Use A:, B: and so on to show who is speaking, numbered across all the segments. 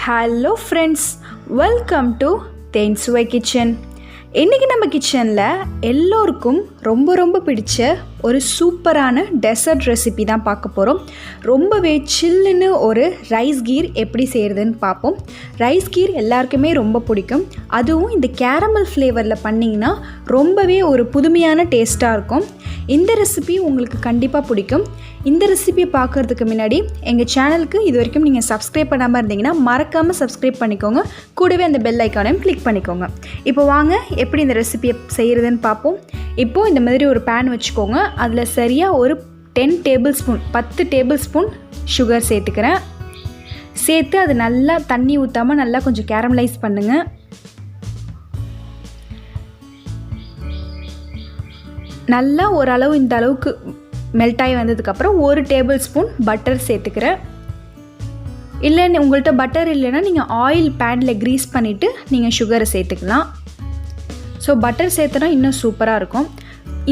A: Hello friends, welcome to Thenchuvai kitchen. இன்றைக்கி நம்ம கிச்சனில் எல்லோருக்கும் ரொம்ப பிடிச்ச ஒரு சூப்பரான டெசர்ட் ரெசிபி தான் பார்க்க போகிறோம். ரொம்பவே சில்லுன்னு ஒரு ரைஸ் கீர் எப்படி செய்கிறதுன்னு பார்ப்போம். ரைஸ் கீர் எல்லாருக்குமே ரொம்ப பிடிக்கும். அதுவும் இந்த கேரமல் ஃப்ளேவரில் பண்ணிங்கன்னா ரொம்பவே ஒரு புதுமையான டேஸ்ட்டாக இருக்கும். இந்த ரெசிபி உங்களுக்கு கண்டிப்பாக பிடிக்கும். இந்த ரெசிபியை பார்க்குறதுக்கு முன்னாடி எங்கள் சேனலுக்கு இது வரைக்கும் நீங்கள் சப்ஸ்கிரைப் பண்ணாமல் இருந்தீங்கன்னா மறக்காமல் சப்ஸ்கிரைப் பண்ணிக்கோங்க. கூடவே அந்த பெல் ஐக்கானையும் கிளிக் பண்ணிக்கோங்க. இப்போ வாங்க எப்படி இந்த ரெசிபியை செய்கிறதுன்னு பார்ப்போம். இப்போது இந்த மாதிரி ஒரு பேன் வச்சுக்கோங்க. அதில் சரியாக ஒரு 10 டேபிள் ஸ்பூன் சுகர் சேர்த்துக்கிறேன். சேர்த்து அது நல்லா தண்ணி ஊற்றாமல் நல்லா கொஞ்சம் கேரமலைஸ் பண்ணுங்கள். நல்லா ஓரளவு இந்த அளவுக்கு மெல்ட் ஆகி வந்ததுக்கப்புறம் 1 டேபிள் ஸ்பூன் பட்டர் சேர்த்துக்கிறேன். இல்லை உங்கள்கிட்ட பட்டர் இல்லைன்னா நீங்கள் ஆயில் பேனில் க்ரீஸ் பண்ணிவிட்டு நீங்கள் சுகரை சேர்த்துக்கலாம். ஸோ பட்டர் சேர்த்தனா இன்னும் சூப்பராக இருக்கும்.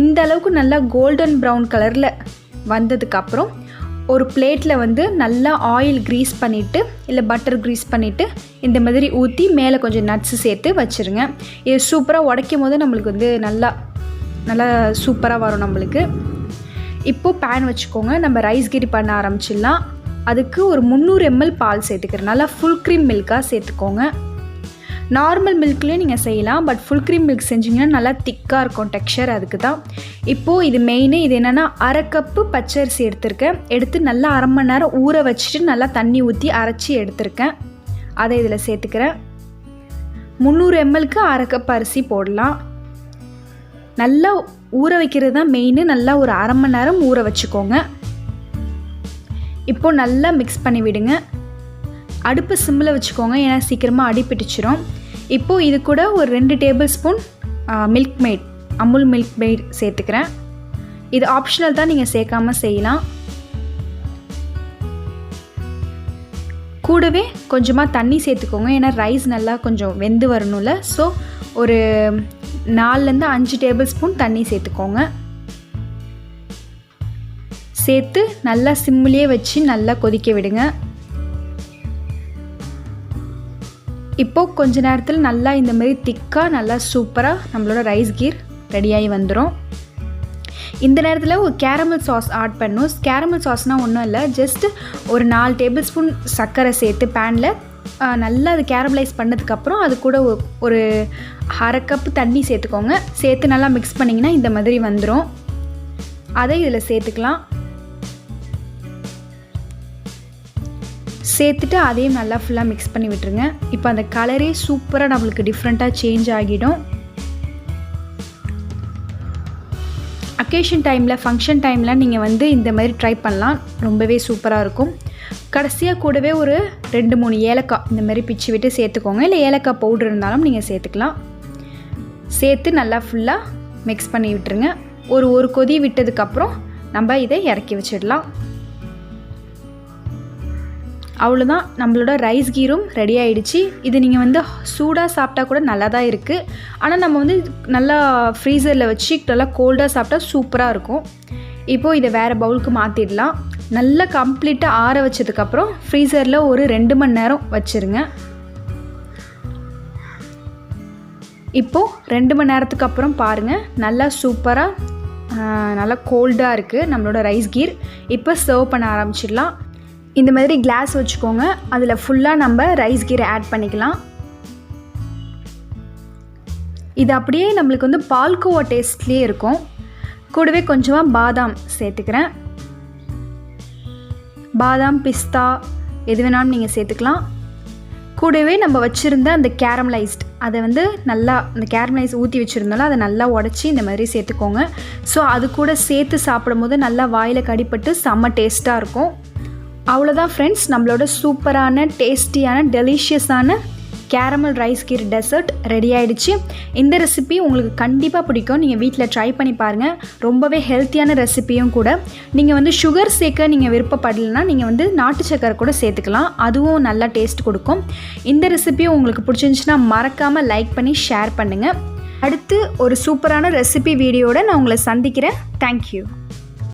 A: இந்த அளவுக்கு நல்லா கோல்டன் ப்ரௌன் கலரில் வந்ததுக்கப்புறம் ஒரு பிளேட்டில் வந்து நல்லா ஆயில் க்ரீஸ் பண்ணிவிட்டு இல்லை பட்டர் க்ரீஸ் பண்ணிவிட்டு இந்த மாதிரி ஊற்றி மேலே கொஞ்சம் நட்ஸு சேர்த்து வச்சுருங்க. இது சூப்பராக உடைக்கும் போது நம்மளுக்கு வந்து நல்லா சூப்பராக வரும் நம்மளுக்கு. இப்போது பேன் வச்சுக்கோங்க. நம்ம ரைஸ் கீரி பண்ண ஆரம்பிச்சிடலாம். அதுக்கு ஒரு 300 ml பால் சேர்த்துக்கிறேன். நல்லா ஃபுல் க்ரீம் மில்காக சேர்த்துக்கோங்க. நார்மல் மில்க்லேயே நீங்கள் செய்யலாம், பட் ஃபுல் க்ரீம் மில்க் செஞ்சிங்கன்னா நல்லா திக்காக இருக்கும் டெக்ஸ்சர். அதுக்கு தான் இப்போது இது மெயின். இது என்னென்னா 1/2 கப்பு பச்சரிசி எடுத்திருக்கேன். எடுத்து நல்லா 1/2 மணி நேரம் ஊற வச்சுட்டு நல்லா தண்ணி ஊற்றி அரைச்சி எடுத்திருக்கேன். அதை இதில் சேர்த்துக்கிறேன். 300 mlக்கு 1/2 கப் அரிசி போடலாம். நல்லா ஊற வைக்கிறது தான் மெயின். நல்லா ஒரு 1/2 மணி நேரம் ஊற வச்சுக்கோங்க. இப்போது நல்லா மிக்ஸ் பண்ணி விடுங்க. அடுப்பு சிம்மில் வச்சுக்கோங்க, ஏன்னா சீக்கிரமாக அடிப்பிடிச்சிரும். இப்போது இது கூட ஒரு 2 table spoon milk mat, Amul milk mat சேர்த்துக்கிறேன். இது ஆப்ஷனல் தான், நீங்கள் சேர்க்காமல் செய்யலாம். கூடவே கொஞ்சமாக தண்ணி சேர்த்துக்கோங்க, ஏன்னா ரைஸ் நல்லா கொஞ்சம் வெந்து வரணும்ல. ஸோ ஒரு 4லேருந்து 5 டேபிள் ஸ்பூன் தண்ணி சேர்த்துக்கோங்க. சேர்த்து நல்லா சிம்மிலே வச்சு நல்லா கொதிக்க விடுங்க. இப்போது கொஞ்ச நேரத்தில் நல்லா இந்த மாதிரி திக்காக நல்லா சூப்பராக நம்மளோட ரைஸ் கீர் ரெடியாகி வந்துடும். இந்த நேரத்தில் ஒரு கேரமல் சாஸ் ஆட் பண்ணணும். கேரமல் சாஸ்னால் ஒன்றும் இல்லை, ஜஸ்ட்டு ஒரு 4 டேபிள் ஸ்பூன் சர்க்கரை சேர்த்து பேனில் நல்லா அது கேரமலைஸ் பண்ணதுக்கப்புறம் அது கூட ஒரு 1/2 கப்பு தண்ணி சேர்த்துக்கோங்க. சேர்த்து நல்லா மிக்ஸ் பண்ணிங்கன்னா இந்த மாதிரி வந்துடும். அதை இதில் சேர்த்துக்கலாம். சேர்த்துட்டு அதையும் நல்லா ஃபுல்லாக மிக்ஸ் பண்ணி விட்டுருங்க. இப்போ அந்த கலரே சூப்பராக நம்மளுக்கு டிஃப்ரெண்ட்டாக சேஞ்ச் ஆகிடும். அக்கேஷன் டைமில், ஃபங்க்ஷன் டைமில் நீங்கள் வந்து இந்த மாதிரி ட்ரை பண்ணலாம். ரொம்பவே சூப்பராக இருக்கும். கடைசியாக கூடவே ஒரு 2-3 ஏலக்காய் இந்த மாதிரி பிச்சு விட்டு சேர்த்துக்கோங்க. இல்லை ஏலக்காய் பவுடர் இருந்தாலும் நீங்கள் சேர்த்துக்கலாம். சேர்த்து நல்லா ஃபுல்லாக மிக்ஸ் பண்ணி விட்டுருங்க. ஒரு கொதி விட்டதுக்கப்புறம் நம்ம இதை இறக்கி வச்சிடலாம். அவ்வளோதான், நம்மளோட ரைஸ் கீரும் ரெடி ஆகிடுச்சு. இது நீங்கள் வந்து சூடாக சாப்பிட்டா கூட நல்லா தான் இருக்குது. ஆனால் நம்ம வந்து நல்லா ஃப்ரீசரில் வச்சு நல்லா கோல்டாக சாப்பிட்டா சூப்பராக இருக்கும். இப்போது இதை வேறு பவுலுக்கு மாற்றிடலாம். நல்லா கம்ப்ளீட்டாக ஆற வச்சதுக்கப்புறம் ஃப்ரீசரில் ஒரு 2 மணி நேரம் வச்சுருங்க. இப்போது 2 மணி நேரத்துக்கு அப்புறம் பாருங்கள், நல்லா சூப்பராக நல்லா கோல்டாக இருக்குது நம்மளோட ரைஸ் கீர். இப்போ சர்வ் பண்ண ஆரம்பிச்சிடலாம். இந்த மாதிரி கிளாஸ் வச்சுக்கோங்க. அதில் ஃபுல்லாக நம்ம ரைஸ் கீரை ஆட் பண்ணிக்கலாம். இது அப்படியே நம்மளுக்கு வந்து பால்கோவா டேஸ்ட்லேயே இருக்கும். கூடவே கொஞ்சமாக பாதாம் சேர்த்துக்கிறேன். பாதாம், பிஸ்தா எது வேணாலும் நீங்கள் சேர்த்துக்கலாம். கூடவே நம்ம வச்சுருந்த அந்த கேரமலைஸ்ட், அதை வந்து நல்லா அந்த கேரமலைஸ் ஊற்றி வச்சுருந்தாலும் அதை நல்லா உடச்சி இந்த மாதிரி சேர்த்துக்கோங்க. ஸோ அது கூட சேர்த்து சாப்பிடும் போது நல்லா வாயில் கடிப்பட்டு செம்ம டேஸ்ட்டாக இருக்கும். அவ்வளோதான் ஃப்ரெண்ட்ஸ், நம்மளோட சூப்பரான டேஸ்டியான டெலிஷியஸான கேரமல் ரைஸ் கீர் டெசர்ட் ரெடி ஆகிடுச்சு. இந்த ரெசிபி உங்களுக்கு கண்டிப்பாக பிடிக்கும். நீங்கள் வீட்டில் ட்ரை பண்ணி பாருங்கள். ரொம்பவே ஹெல்த்தியான ரெசிபியும் கூட. நீங்கள் வந்து சுகர் சேர்க்க நீங்கள் விருப்பப்படலைன்னா நீங்கள் வந்து நாட்டு சக்கரை கூட சேர்த்துக்கலாம். அதுவும் நல்லா டேஸ்ட் கொடுக்கும். இந்த ரெசிபியும் உங்களுக்கு பிடிச்சிருந்துச்சுன்னா மறக்காமல் லைக் பண்ணி ஷேர் பண்ணுங்கள். அடுத்து ஒரு சூப்பரான ரெசிபி வீடியோட நான் உங்களை சந்திக்கிறேன். தேங்க்யூ.